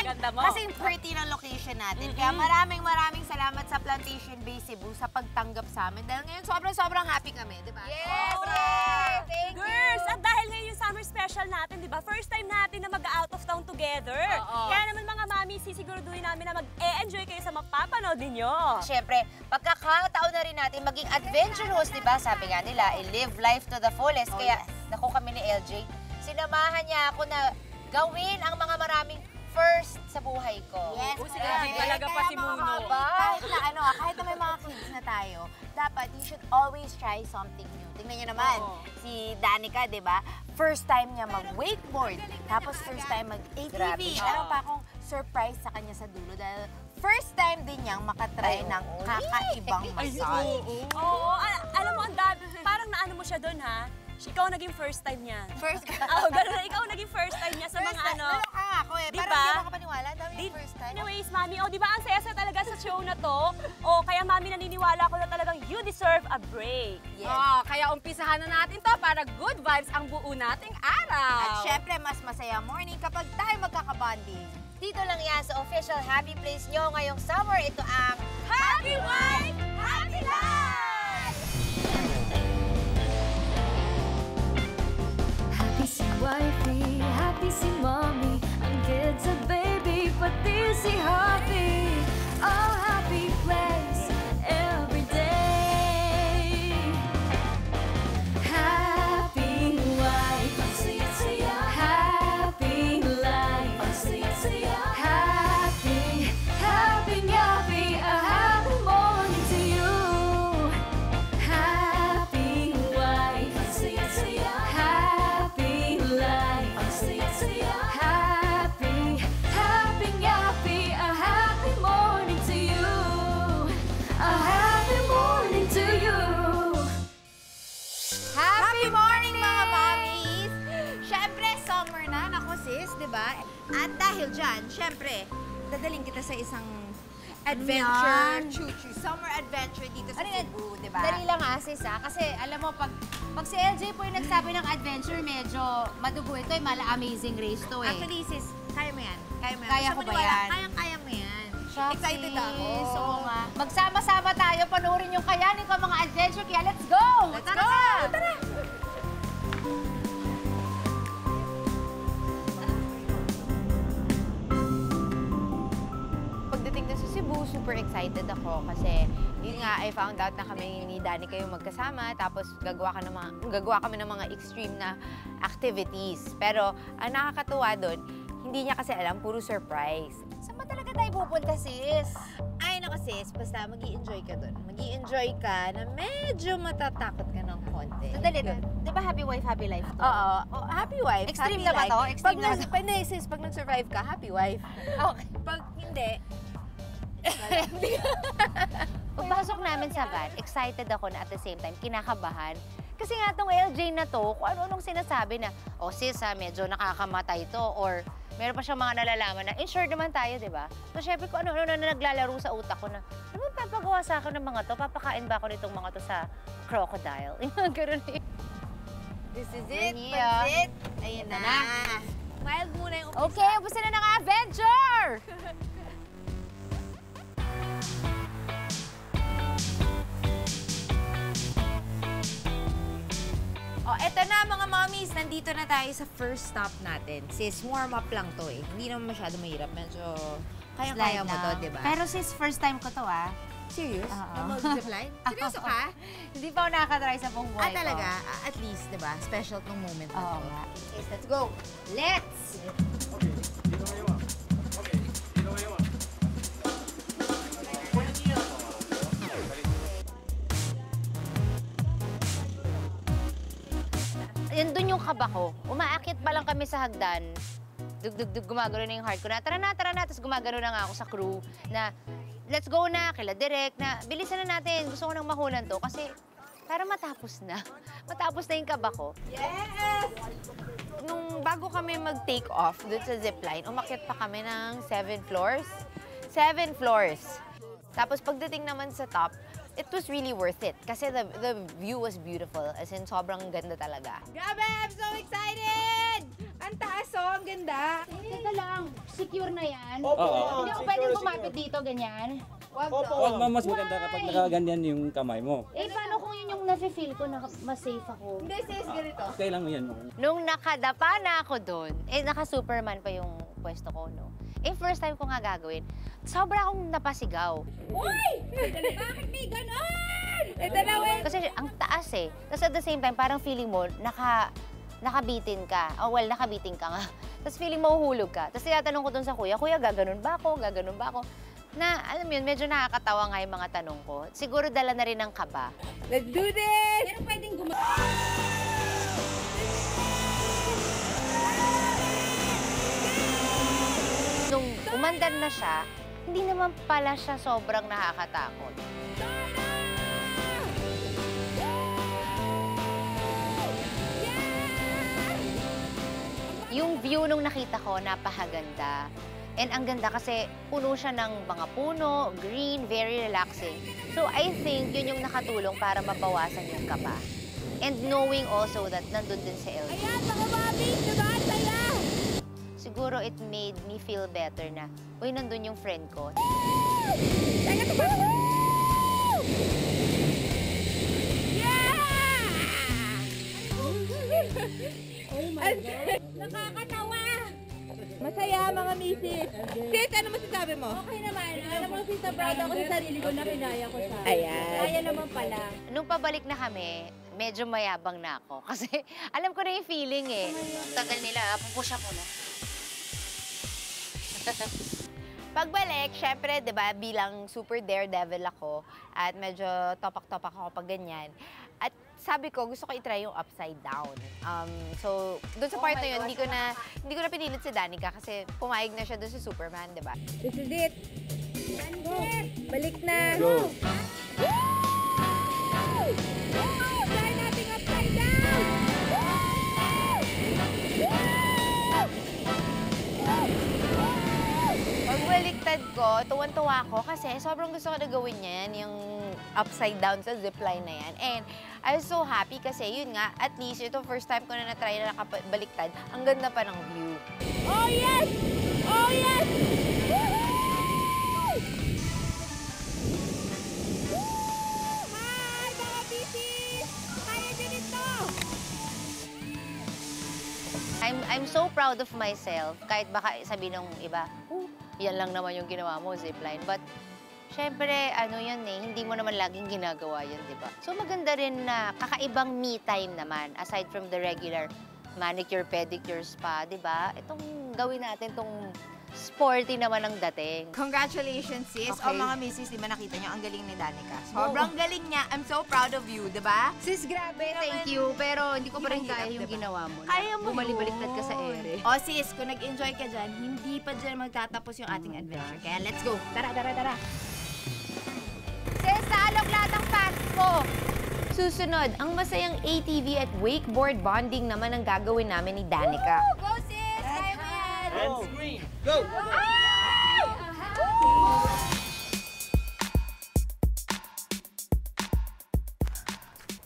ganda mo. Kasing pretty ng location natin. Kaya maraming salamat sa Plantation Bay, Cebu sa pagtanggap sa amin. Dahil ngayon sobrang happy kami, di ba? Yes! Thank you! Girls, at dahil ngayon yung summer special natin, di ba? First time natin na mag-out of town together. Kaya naman mga mami, sisiguraduhin namin na mag-e-enjoy kayo sa mapapanood ninyo. Siyempre, pagkakataon na rin natin maging adventurous, di ba? Sabi nga nila, live life to the fullest. Kaya, naku kami ni LJ, sinamahan niya ako na gawin ang mga maraming first sa buhay ko. Yes, sige, talaga pa si Muno. Kahit na may mga kids na tayo, dapat you should always try something new. Tingnan niyo naman, si Danica, di ba? First time niya mag-wakeboard, tapos first time mag-ATV. Meron pa akong surprise sa kanya sa dulo dahil first time din niyang makatry ng kakaibang massage. Oo, alam mo, ang dami, parang naano mo siya doon, ha? Ikaw naging first time niya. First Oo, gano'n. Ikaw naging first time niya sa mga ano. Naloka ako eh. Diba? Parang hindi makapaniwala. Dami yung first time. Anyways, mami, di ba ang saya-saya talaga sa show na to? Kaya mami, naniniwala ko na talagang you deserve a break. Yes. Kaya umpisahan na natin to para good vibes ang buo nating araw. At syempre, mas masaya morning kapag tayo magkakabanding. Dito lang yan sa official happy place nyo ngayong summer. Ito ang Happy Wife, Happy Life! Happy si wifey, happy si mommy, ang kids at baby, pati si Happy. Oh, happy place every day. Happy wife, ang saya-saya. Happy life, ang saya-saya. Happy, happy, happy, a happy morning to you. Happy wife, ang saya-saya. Happy life, ang saya-saya. Happy, happy, happy, a happy morning to you. A happy morning to you. Happy morning, mga mommies! Syempre, summer na. Naku, sis, di ba? At dahil dyan, syempre, dadaling kita sa isang adventure, summer adventure dito sa Cebu, di ba? Dali lang sis kasi alam mo, pag si LJ po yung nagsabi ng adventure, medyo madugo ito, amazing race to eh. Actually, sis, kaya mo yan. Kaya mo yan. Kaya ko ba yan? Kaya mo yan. Shucks, Excited ako. sis. Oo nga. Magsama-sama tayo, panoorin yung kayanin ko mga adventure, kaya let's go! Let's go! Tara! Pagdating na sa Cebu, super excited ako kasi yun nga, I found out na kami ni Danica yung magkasama tapos gagawa kami ng mga extreme na activities. Pero ang nakakatuwa doon, hindi niya kasi alam, puro surprise. Saan ba talaga tayo pupunta, sis? Ay, naku sis, basta mag-i-enjoy ka doon. Mag-i-enjoy ka na medyo matatakot ka ng konti. Sandali, di ba happy wife, happy life to? Oo. Happy wife, Extreme happy na ba life. to? Extreme na ba to? Hindi, sis, pag nag-survive ka, happy wife. Okay. Pag hindi, Pagpasok namin sa van, excited ako na at the same time, kinakabahan. Kasi nga tong LJ na to, kung ano-anong sinasabi na, sis medyo nakakamatay to, or meron pa siyang mga nalalaman na insured naman tayo, di ba? So syempre kung ano-ano na naglalaro sa utak ko na, ano ba papagawa sa akin ng mga to? Papakain ba ako nitong mga to sa crocodile? Yung gano'n eh. this is it, Yeah. pansit. Ayun na. Mild muna yung umpisa. Okay, umpisa na ng adventure! Eto na mga mommies, nandito na tayo sa first stop natin. Sis, warm up lang to eh. Hindi naman masyado mahirap. Medyo kaya-kaya mo to, di ba? Pero sis, first time ko to Serious? Oo. Na mag-zipline? Seryoso ka? Hindi pa ako nakakatry sa buong buhay ko. Talaga? At least, di ba? Special tong moment na Oo to. nga. Okay, let's go! Let's! Yan dun yung kaba ko. Umaakit pa lang kami sa hagdan. Dug-dug-dug, gumagano na yung heart ko na. Tara na, tara na. Tapos gumagano na nga ako sa crew na let's go na, kila Direk na bilisan na natin. Gusto ko nang mahulan to kasi para matapos na. Matapos na yung kaba ko. Yes! Nung bago kami mag-take off dun sa zipline, umakyat pa kami ng 7 floors. 7 floors. Tapos pagdating naman sa top, it was really worth it. Kasi the view was beautiful. As in, sobrang ganda talaga. Grabe! I'm so excited! Ang taas oh, ang ganda. Teka lang, secure na yan. Oo. Hindi ako pwedeng kumapit dito, ganyan. Huwag mas maganda kapag nakaganyan yung kamay mo. Eh, paano kung yun yung nafe-feel ko na mas safe ako? Hindi, sis, ganito. Okay lang yan. Nung nakadapa na ako doon, naka-Superman pa yung pwesto ko, no? First time ko nga gagawin, sobra akong napasigaw. Uy! Bakit may ganon? Ito na, wait. Kasi ang taas eh. Tapos at the same time, parang feeling mo, nakabitin ka. Oh, well, nakabitin ka nga. Tapos feeling mo, uhulog ka. Tapos tinatanong ko doon sa kuya, kuya, gaganon ba ako? Gaganon ba ako? Na, alam mo yun, medyo nakakatawa nga yung mga tanong ko. Siguro dala na rin ng kaba. Let's do this! Pero pwedeng Nung umandar na siya, hindi naman pala siya sobrang nakakatakot. Yung view nung nakita ko, napakaganda. And ang ganda kasi puno siya ng mga puno, green, very relaxing. So I think yun yung nakatulong para mabawasan yung kaba. And knowing also that nandun din si LJ. Ayan, mga mami! Diba? Saya! Siguro it made me feel better na, uy, nandun yung friend ko. Saya, tumawa! Yeah! Oh my God! Nakakatawa! Masaya mga misis. Sis, ano masasabi mo? Okay naman. Alam mo, sis, proud ako sa sarili ko na kinaya ko siya. Ayan. Kaya naman pala. Nung pabalik na kami, medyo mayabang na ako. Kasi alam ko na yung feeling eh. Tagal nila, pupush ako na. Pagbalik, syempre, di ba, bilang super daredevil ako at medyo topak-topak ako pag ganyan. At sabi ko, gusto ko i-try yung upside down. So, doon sa part na yun, hindi ko na pinilit si Danica kasi pumayag na siya doon sa Superman, di ba? This is it. Go. Balik na. Go! Try natin upside down. Pagbaliktad ko, tuwan-tuwa ako kasi sobrang gusto ko na gawin yan, yung upside down sa zipline na yan. And I was so happy kasi yun nga, at least ito first time ko na na-try na nakabaliktad, ang ganda pa ng view. Oh yes! Oh yes! Hi, mga bisis! Kaya din ito! I'm so proud of myself. Kahit baka sabihin ng iba, yan lang naman yung ginawa mo, zipline. But, syempre, ano yan eh, hindi mo naman laging ginagawa yan, di ba? So, maganda rin na kakaibang me time naman, aside from the regular manicure, pedicure, spa, di ba? Itong gawin natin, itong sporty naman ang dating. Congratulations, sis. Okay. O mga misis, di ba nakita niyo, ang galing ni Danica. Sobrang galing niya. I'm so proud of you, di ba? Sis, grabe, thank you. Pero hindi ko pa rin kaya yung ginawa mo. Kaya mo Bumalik-baliktad ka sa ere. O sis, kung nag-enjoy ka dyan, hindi pa dyan magtatapos yung ating adventure. Kaya let's go. Tara, tara, tara. Sis, naalog lahat ang fans ko. Susunod, ang masayang ATV at wakeboard bonding naman ang gagawin namin ni Danica. Go sis! Kaya mo yan! And scream! Go!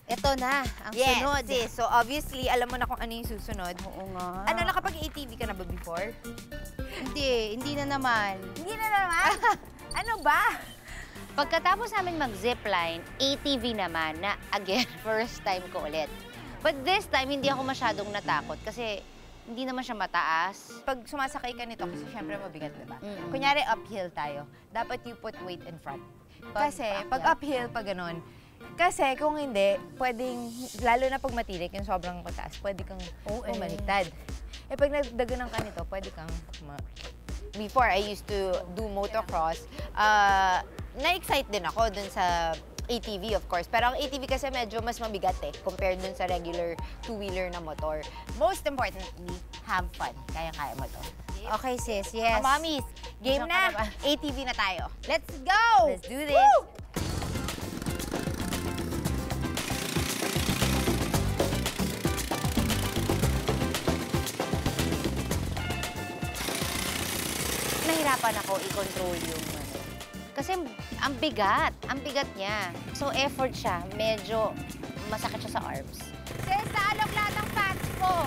Ito na, ang Yes, sunod. sis. So obviously, alam mo na kung ano yung susunod. Oo nga. Ano, nakapag-ATV ka na ba before? Hindi na naman. Hindi na naman. Ano ba? Pagkatapos namin mag-zipline, ATV naman na, again, first time ko ulit. But this time, hindi ako masyadong natakot kasi hindi naman siya mataas. Pag sumasakay ka nito, kasi syempre mabigat, diba? Mm. Kunyari uphill tayo, dapat you put weight in front. Kasi pag uphill, pag ganun, kasi kung hindi, pwedeng, lalo na pag matirik, yung sobrang pataas, pwede kang bumaliktad. Eh pag nagdaganan ka nito, pwede kang Before, I used to do motocross. Na-excite din ako dun sa ATV, of course. Pero ang ATV kasi medyo mas mabigat eh, compared dun sa regular two-wheeler na motor. Most importantly, have fun. Kaya-kaya mo to. Okay, sis. Yes. Mommies, game Diyan ka na. na ba? ATV na tayo. Let's go! Let's do this. Woo! Nahirapan ako i-control yung kasi ang bigat niya. So effort siya, medyo masakit siya sa arms. Sis, naalog lahat ng fans ko.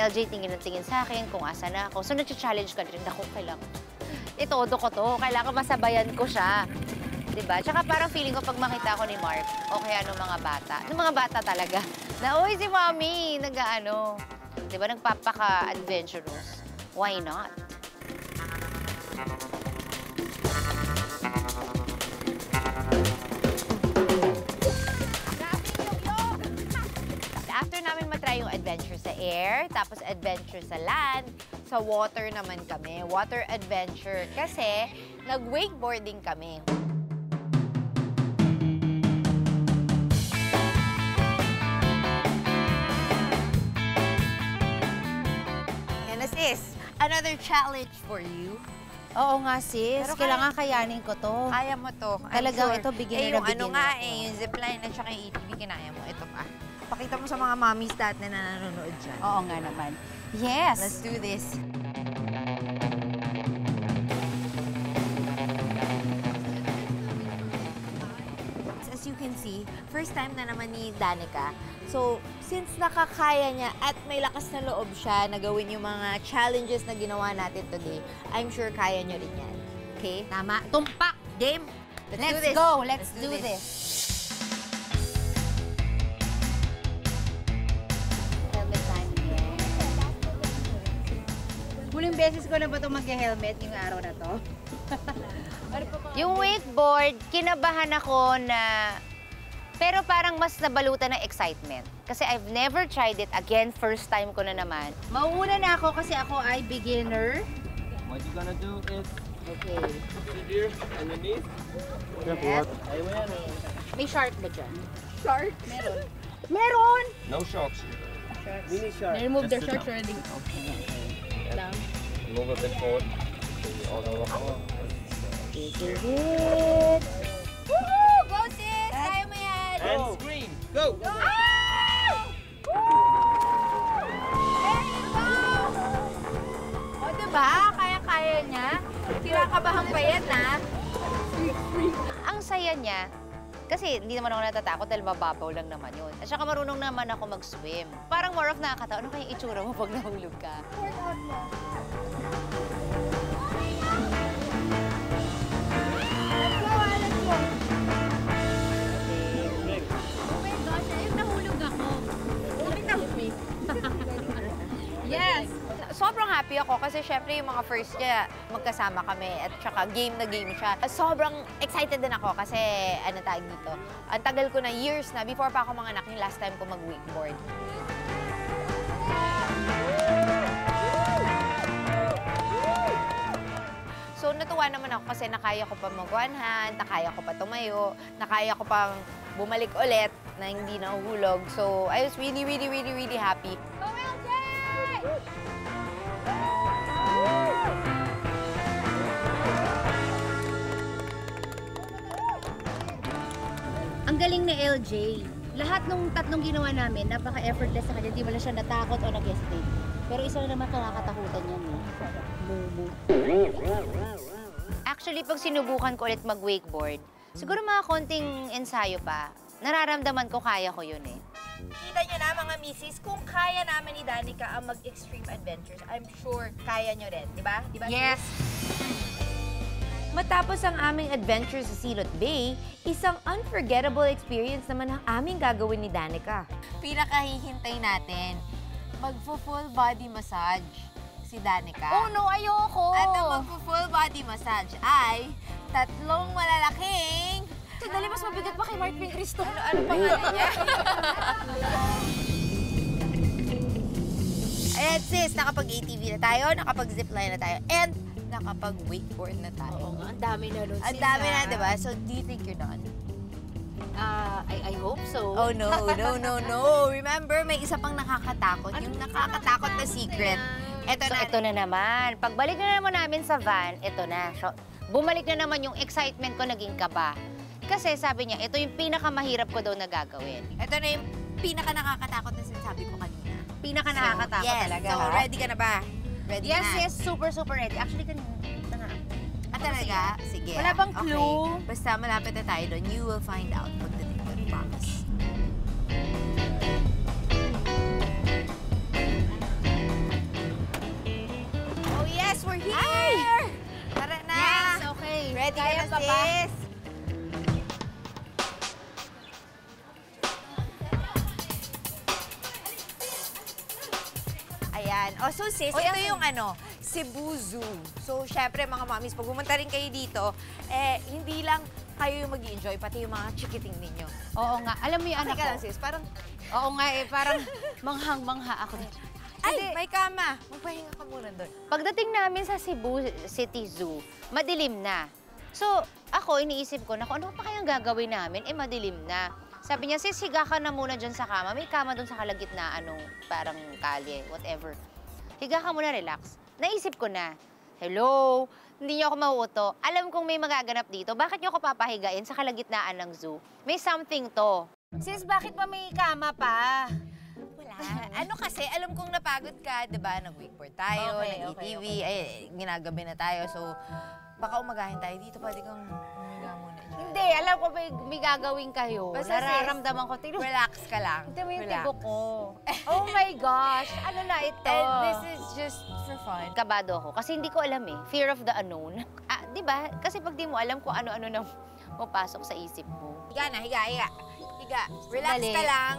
LJ tingin ng tingin sa akin kung asa na ako. So, nag-challenge ka rin. Ako, kailangan. Itodo ko to. Kailangan masabayan ko siya. Diba? Tsaka parang feeling ko pag makita ko ni Mark, o kaya nung mga bata. Nung mga bata talaga. Na, uy, si Mommy, nag-ano. Diba? Nagpapaka-adventurous. Why not? After namin matry yung adventure sa air, tapos adventure sa land, sa water naman kami. Water adventure. Kasi nag-wakeboarding kami. And this is another challenge for you. Oo nga, sis. Pero Kailangan kayanin ko to. Kaya mo to. Talagang ito, beginner yung na beginner ano nga ako. yung zipline at saka yung ATV, kinaya mo. Ito pa. Pakita mo sa mga mommies natin na nanonood dyan. Oo nga naman. Yes! Let's do this. As you can see, first time na naman ni Danica. So, since nakakaya niya at may lakas na loob siya na gawin yung mga challenges na ginawa natin today, I'm sure kaya niyo rin yan. Okay? Tama. Tumpak! Game? Let's go! Let's do this! Helmet time. Huling beses ko na ba itong mag-helmet yung araw na to? Yung wakeboard, kinabahan ako na... Pero parang mas nabalutan ng excitement. Kasi I've never tried it. Again, first time ko na naman. Mauuna na ako kasi ako ay beginner. What you gonna do is Okay. sit here on your knees. Yes. May shark ba dyan? Shark? Meron. Meron! No shocks. Mini shark. remove the Just sit shorts down. already. Down. Move a bit forward. All over. This is it! Woo! Go, sis! Kaya mo yan! And scream. Go! There you go! O, diba? Kaya-kaya niya. Kinakabahan pa yan, ha? Ang saya niya, kasi hindi naman ako natatakot dahil mababaw lang naman yun. At saka marunong naman ako mag-swim. Parang more of nakakatawa. Ano kaya yung itsura mo pag nahulog ka? Yes! Sobrang happy ako kasi syempre yung mga first niya, magkasama kami at saka game na game siya. Sobrang excited din ako kasi ano tawag dito. Ang tagal ko na, years na, before pa ako manganak, yung last time ko mag-wakeboard. So natuwa naman ako kasi nakaya ko pa mag-one hand, nakaya ko pa tumayo, nakaya ko pang bumalik ulit na hindi nahuhulog. So I was really, really, really, really happy. Go LJ! Ang galing ni LJ. Lahat nung tatlong ginawa namin, napaka-effortless sa kanya. Di ba na siya natakot o nag-hesitate. Pero isa na naman nakakatakutan yan eh. Bobo. Actually, pag sinubukan ko ulit mag-wakeboard, siguro mga konting ensayo pa, nararamdaman ko kaya ko yun eh. Kita nyo na mga misis, kung kaya namin ni Danica ang mag-extreme adventures, I'm sure kaya nyo rin, di ba? Di ba? Yes! Matapos ang aming adventure sa Silot Bay, isang unforgettable experience naman ang aming gagawin ni Danica. Pinakahihintay natin, magpo-full body massage si Danica. Oh no, ayoko! At ang magpo-full body massage ay tatlong malalaking... Dali, mas mabigat pa kay Mark Cristo. Ano pangalan niya? Ayan sis, nakapag-ATV na tayo, nakapag-zipline na tayo, and nakapag-wakeboard na tayo. Ang dami na nun, Ang dami na, di ba? So, do you think you're done? I hope so. Oh, no, no, no, no. Remember, may isa pang nakakatakot. Yung nakakatakot na secret. Ito So, na. ito na naman. Pagbalik na naman namin sa van, ito na. So, bumalik na naman yung excitement ko, naging kaba. Kasi sabi niya, ito yung pinakamahirap ko daw na gagawin. Ito na yung pinaka-nakakatakot na sinasabi ko kanina. Pinaka-nakakatakot yes. talaga. So, ha? ready ka na ba? Ready Yes, na? yes, super, super ready. Actually, kanina, ito na. Talaga? Sige. Wala bang Okay. clue? Basta malapit na tayo doon. You will find out pagdating doon. Promise. Ay! Tara na! Yes, okay. Ready ka Kaya na, pa ba? sis? Ayan. O, so sis, ito yung Cebu Zoo. So, syempre, mga mommies, pag pumunta rin kayo dito, hindi lang kayo yung mag-enjoy, pati yung mga chikiting ninyo. Oo nga. Alam mo yung anak Teka ko. lang, sis, parang, Oo nga parang manghang-mangha ako. ay, may kama. Magpahinga ka muna doon. Pagdating namin sa Cebu City Zoo, madilim na. So, ako, iniisip ko na kung ano pa kayang gagawin namin, madilim na. Sabi niya, sis, higa ka na muna dyan sa kama. May kama dun sa kalagitnaan nung parang kalye, whatever. Higa ka muna, relax. Naisip ko na, hello, hindi niyo ako mauuto. Alam kong may magaganap dito. Bakit niyo ako papahigain sa kalagitnaan ng zoo? May something to. Sis, bakit pa may kama pa? Wala. Ano kasi, alam kong napagod ka, di ba? Nag-wakeboard tayo, Okay, nag-ETV, ginagabi na tayo. So, baka umagahin tayo dito. Pwede kang humiga muna dyan. Hindi, alam ko may gagawin kayo. Basta, sis, Nararamdaman ko. Tingnan mo. Relax ka lang. Tingnan mo yung Relax. tibo ko. Oh my gosh, ano na ito? And this is just for fun. Kabado ako kasi hindi ko alam eh. Fear of the unknown. Di ba? Kasi pag di mo alam kung ano-ano na pupasok sa isip mo. Higa na, higa, higa. Higa. Relax Sandali. ka lang.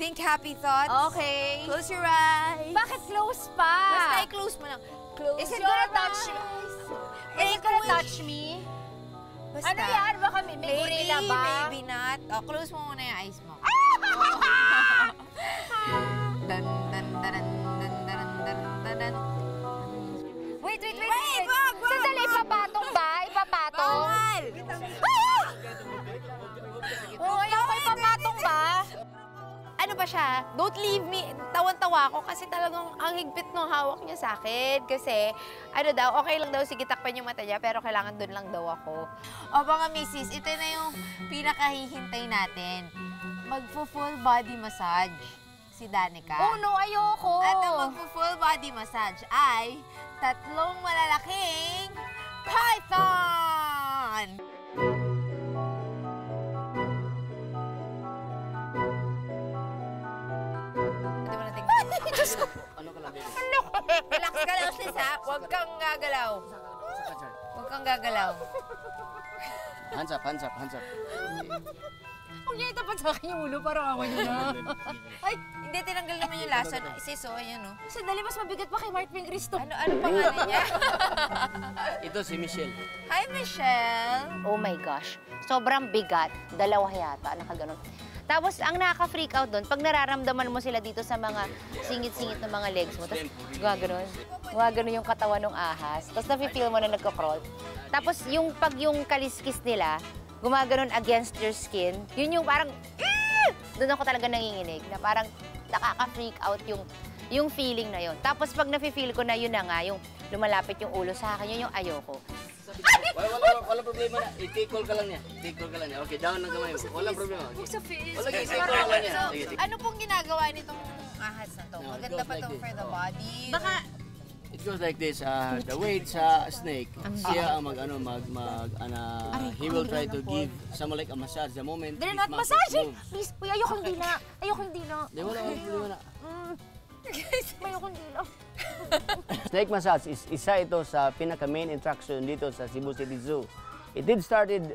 Think happy thoughts. Okay. Close your eyes. Bakit close pa? Basta i-close mo lang. Close Is it your gonna touch me? eyes. Is it gonna touch me? Basta. Ano yan? Baka may gorilla ba? Maybe not. Oh, close mo muna yung eyes mo. Dan, dan, dan, dan, dan, dan, dan, dan. Wait. Wag! Sandali, ipapatong ba? Ipapatong? Bawal! Oo, ayoko ipapatong ba? Ano ba siya? Don't leave me. Tawan-tawa ako kasi talagang ang higpit ng hawak niya sa akin. Kasi, ano daw, okay lang daw, sige takpan yung mata niya, pero kailangan doon lang daw ako. O mga misis, ito na yung pinakahihintay natin. Magpo-full body massage si Danica. Oh no, ayoko. At ang magpo-full body massage ay 3 malalaking python! Hindi mo natin. Ano ka lang, baby? Relax ka lang, sis, ha? Huwag kang gagalaw. Huwag kang gagalaw. Hands up, hands up, hands up. Huwag niya itapat sa akin yung ulo, parang ako niyo na. Ay, hindi, tinanggal naman yung lason. Sis, oh, ayan, oh. Sandali, mas mabigat pa kay Mark Cristo. Ano pangalan niya? Ito si Michelle. Hi, Michelle. Oh my gosh, sobrang bigat. 2 yata, nakaganon. Tapos, ang nakaka-freak out doon, pag nararamdaman mo sila dito sa mga singit-singit ng mga legs mo, tapos gaganon yung katawan ng ahas, tapos nafe-feel mo na nagko-crawl. Tapos, pag yung kaliskis nila, gumaganon against your skin, yun yung parang, doon ako talaga nanginginig, na parang nakaka-freak out yung feeling na yun. Tapos, pag nafe-feel ko na yun na nga, yung lumalapit yung ulo sa akin, yun yung ayoko. Wala problema na. I-tickle ka lang niya. Tickle ka lang niya. Okay, down ng kamay mo. Walang problema. Sa face. Wala, i-tickle ka lang niya. Sige, sige. Ano pong ginagawa nitong ahas na to? No, it Maganda goes pa like to this. for the body. Baka, It goes like this. The weight sa snake, siya ang he will try to give someone like a massage the moment. Dali his not muscles massage! move. Please, uy, ayoko hindi na. Ayoko hindi na. Di, wala problema na. Ayoko hindi na. Snake massage is isa ito sa pinaka-main attraction dito sa Cebu City Zoo. It did started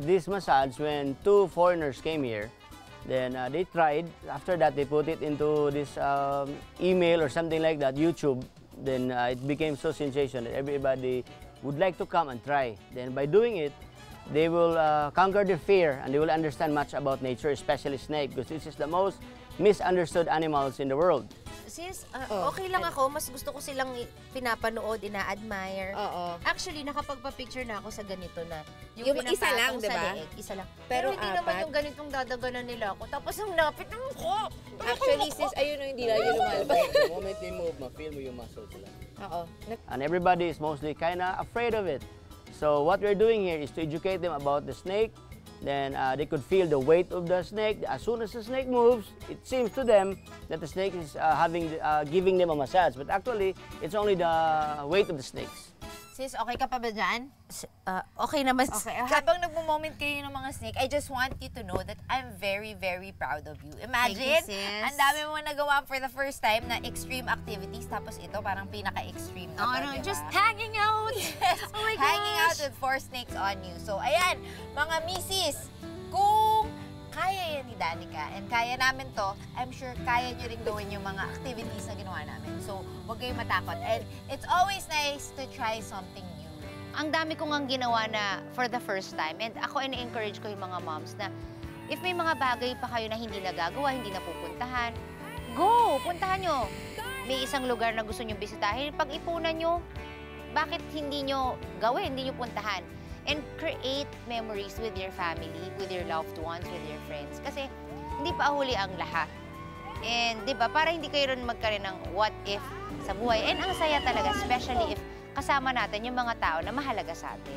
this massage when 2 foreigners came here. Then they tried. After that, they put it into this email or something like that, YouTube. Then it became so sensational that everybody would like to come and try. Then by doing it, they will conquer their fear and they will understand much about nature, especially snake, because this is the most misunderstood animals in the world. sis, okay lang ako. Mas gusto ko silang pinapanood, ina-admire. Oo. Actually, nakapagpa-picture na ako sa ganito na. Yung isa pinapatong lang, sa diba? leeg, isa lang. Pero Pero hindi naman apat. yung ganitong dadaganan nila ako. Tapos ang lapit ng mukha. Actually, sis, ayun o, hindi lang yung lumalabas. The moment they move, ma-feel mo yung muscles nila. Oo. And everybody is mostly kind of afraid of it. So what we're doing here is to educate them about the snake. Then they could feel the weight of the snake. As soon as the snake moves, it seems to them that the snake is giving them a massage. But actually, it's only the weight of the snakes. Sis, okay ka pa ba dyan? Okay naman. Okay, habang nagmo-moment kayo ng mga snake, I just want you to know that I'm very, very proud of you. Imagine, Thank you, sis. ang dami mo nagawa for the first time na extreme activities, tapos ito parang pinaka-extreme na to, no, diba? just hanging out. Yes, Oh my hanging out gosh. with 4 snakes on you. So, ayan, mga misis, kung kaya yan ni Danica and kaya namin to, I'm sure kaya nyo rin gawin yung mga activities na ginawa namin. So, huwag kayong matakot. And it's always nice to try something new. Ang dami kong ang ginawa na for the first time. And ako, ina-encourage ko yung mga moms na if may mga bagay pa kayo na hindi nagagawa, hindi napupuntahan, go! Puntahan nyo. May isang lugar na gusto nyo bisitahin, pag-ipunan nyo, bakit hindi nyo gawin, hindi nyo puntahan? And create memories with your family, with your loved ones, with your friends. Kasi hindi pa huli ang lahat. And di ba, para hindi kayo rin magkaroon ng what if sa buhay. And ang saya talaga, especially if kasama natin yung mga tao na mahalaga sa atin.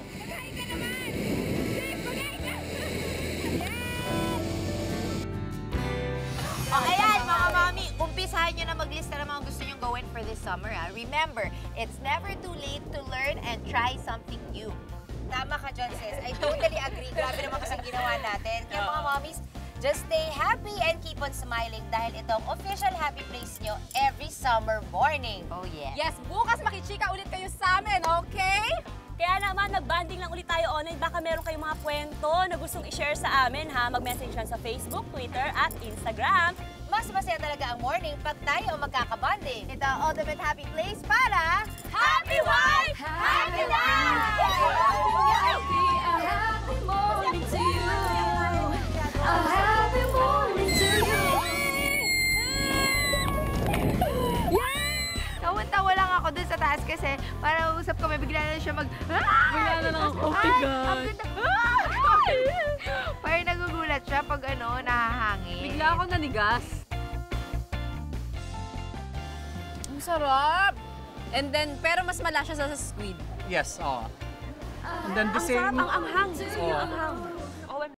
O, ayan, mga mami, umpisahan nyo na maglista ng mga gusto nyong gawin for this summer, ha? Remember, it's never too late to learn and try something new. Tama ka dyan, sis. I totally agree. Grabe naman kasing ginawa natin. Kaya mga mommies, just stay happy and keep on smiling dahil ito ang official happy place nyo every summer morning. Oh, yeah. Yes, bukas makichika ulit kayo sa amin, okay? Kaya naman, nag-banding lang ulit tayo online. Baka meron kayong mga kwento na gustong i-share sa amin, ha? Mag-message lang sa Facebook, Twitter, at Instagram. Mas masaya talaga ang morning pag tayo magkakabanding. Ito ang ultimate happy place para Happy Wife! Happy Life! A happy morning to you. A happy morning to you. Tawa-tawa lang ako dun sa taas kasi para usap kami, bigla na siya Bigla na lang ako, oh my God. Parang nagugulat siya pag nahahangin. Bigla ako nanigas. Ang sarap! And then, pero mas mala siya sa squid. Yes, And then the same. Ang anghang. Oh.